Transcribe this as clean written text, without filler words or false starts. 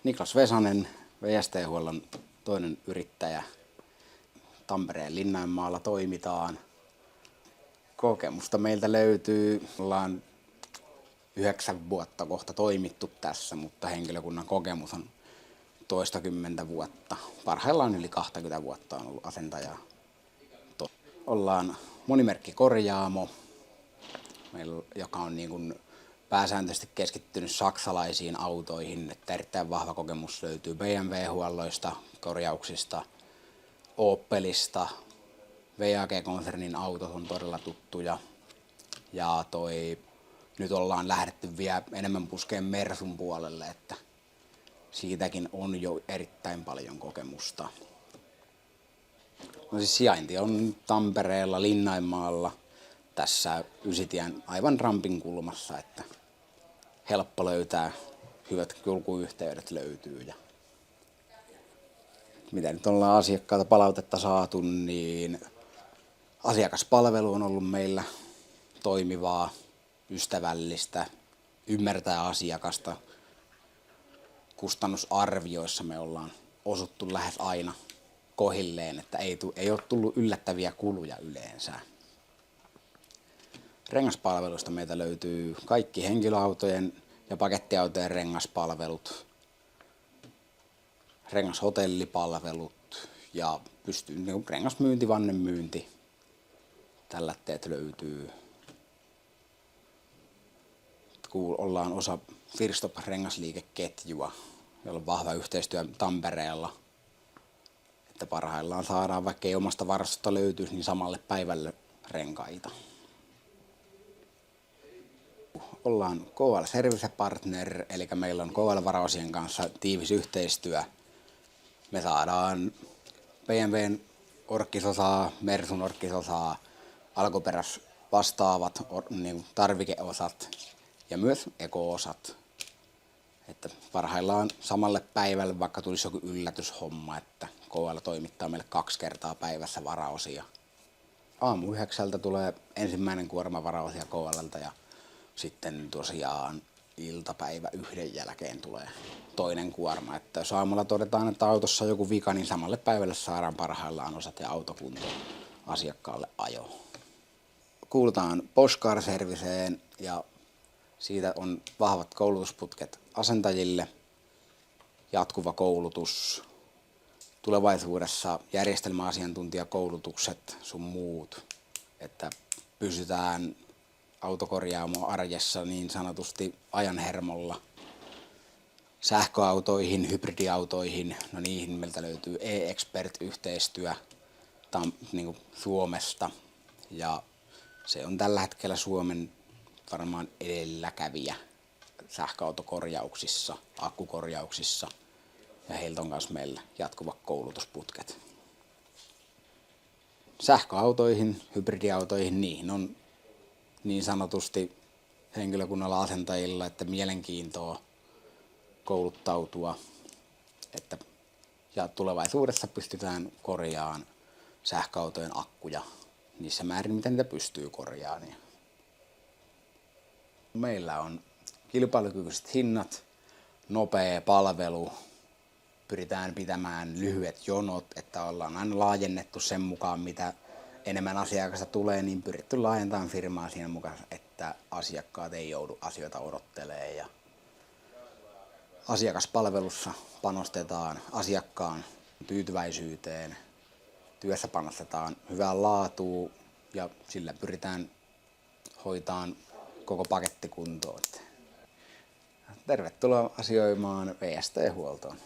Niklas Vesanen, VST-huollon toinen yrittäjä. Tampereen Linnainmaalla toimitaan. Kokemusta meiltä löytyy. Ollaan 9 vuotta kohta toimittu tässä, mutta henkilökunnan kokemus on toistakymmentä vuotta. Parhaillaan yli 20 vuotta on ollut asentajaa. Ollaan monimerkkikorjaamo, joka on niin kuin pääsääntöisesti keskittynyt saksalaisiin autoihin. Että erittäin vahva kokemus löytyy BMW-huolloista, korjauksista, Opelista. VAG-konsernin autot on todella tuttuja. Ja nyt ollaan lähdetty vielä enemmän puskeen Mersun puolelle, että siitäkin on jo erittäin paljon kokemusta. No siis sijainti on Tampereella, Linnainmaalla, tässä Ysitien aivan rampin kulmassa, että helppo löytää, hyvät kulkuyhteydet löytyy. Ja mitä nyt ollaan asiakkaalta palautetta saatu, niin asiakaspalvelu on ollut meillä toimivaa, ystävällistä, ymmärtää asiakasta. Kustannusarvioissa me ollaan osuttu lähes aina kohilleen, että ei ole tullut yllättäviä kuluja yleensä. Rengaspalvelusta meiltä löytyy kaikki henkilöautojen ja pakettiautojen rengaspalvelut, rengashotellipalvelut ja rengasmyynti, vannemyynti. Tällätteet löytyy. Ollaan osa Firstop-rengasliikeketjua, jolla on vahva yhteistyö Tampereella. Että parhaillaan saadaan, vaikka ei omasta varastosta löytyisi, niin samalle päivälle renkaita. Ollaan KL Service Partner, eli meillä on KL-varaosien kanssa tiivis yhteistyö. Me saadaan BMWn orkkisosaa, Mersun orkkisosaa, alkuperäis vastaavat niin tarvikeosat ja myös eko-osat. Että parhaillaan samalle päivälle, vaikka tulisi joku yllätyshomma, että KL toimittaa meille 2 kertaa päivässä varaosia. Aamu 9 tulee ensimmäinen kuorma varaosia KL:ltä ja sitten tosiaan iltapäivä 1 jälkeen tulee toinen kuorma. Että jos aamulla todetaan, että autossa on joku vika, niin samalle päivälle saadaan parhaillaan osat ja autokunto asiakkaalle ajo. Kuulutaan Bosch Car Serviceen ja siitä on vahvat koulutusputket asentajille, jatkuva koulutus, tulevaisuudessa järjestelmäasiantuntijakoulutukset sun muut, että pysytään autokorjaamo arjessa niin sanotusti ajan hermolla. Sähköautoihin, hybridiautoihin, no niihin meiltä löytyy e-expert-yhteistyö niin Suomesta ja se on tällä hetkellä Suomen varmaan edelläkävijä sähköautokorjauksissa, akkukorjauksissa ja heiltä on myös meillä jatkuvat koulutusputket. Sähköautoihin, hybridiautoihin, niihin on niin sanotusti henkilökunnalla asentajilla, että mielenkiintoa kouluttautua, että ja tulevaisuudessa pystytään korjaamaan sähköautojen akkuja niissä määrin, mitä niitä pystyy korjaamaan. Meillä on kilpailukykyiset hinnat, nopea palvelu, pyritään pitämään lyhyet jonot, että ollaan aina laajennettu sen mukaan, mitä enemmän asiakasta tulee, niin pyritty laajentamaan firmaa siinä mukaan, että asiakkaat ei joudu asioita odottelemaan. Ja asiakaspalvelussa panostetaan asiakkaan tyytyväisyyteen, työssä panostetaan hyvään laatuun ja sillä pyritään hoitamaan koko paketti kuntoon. Tervetuloa asioimaan VST-huoltoon.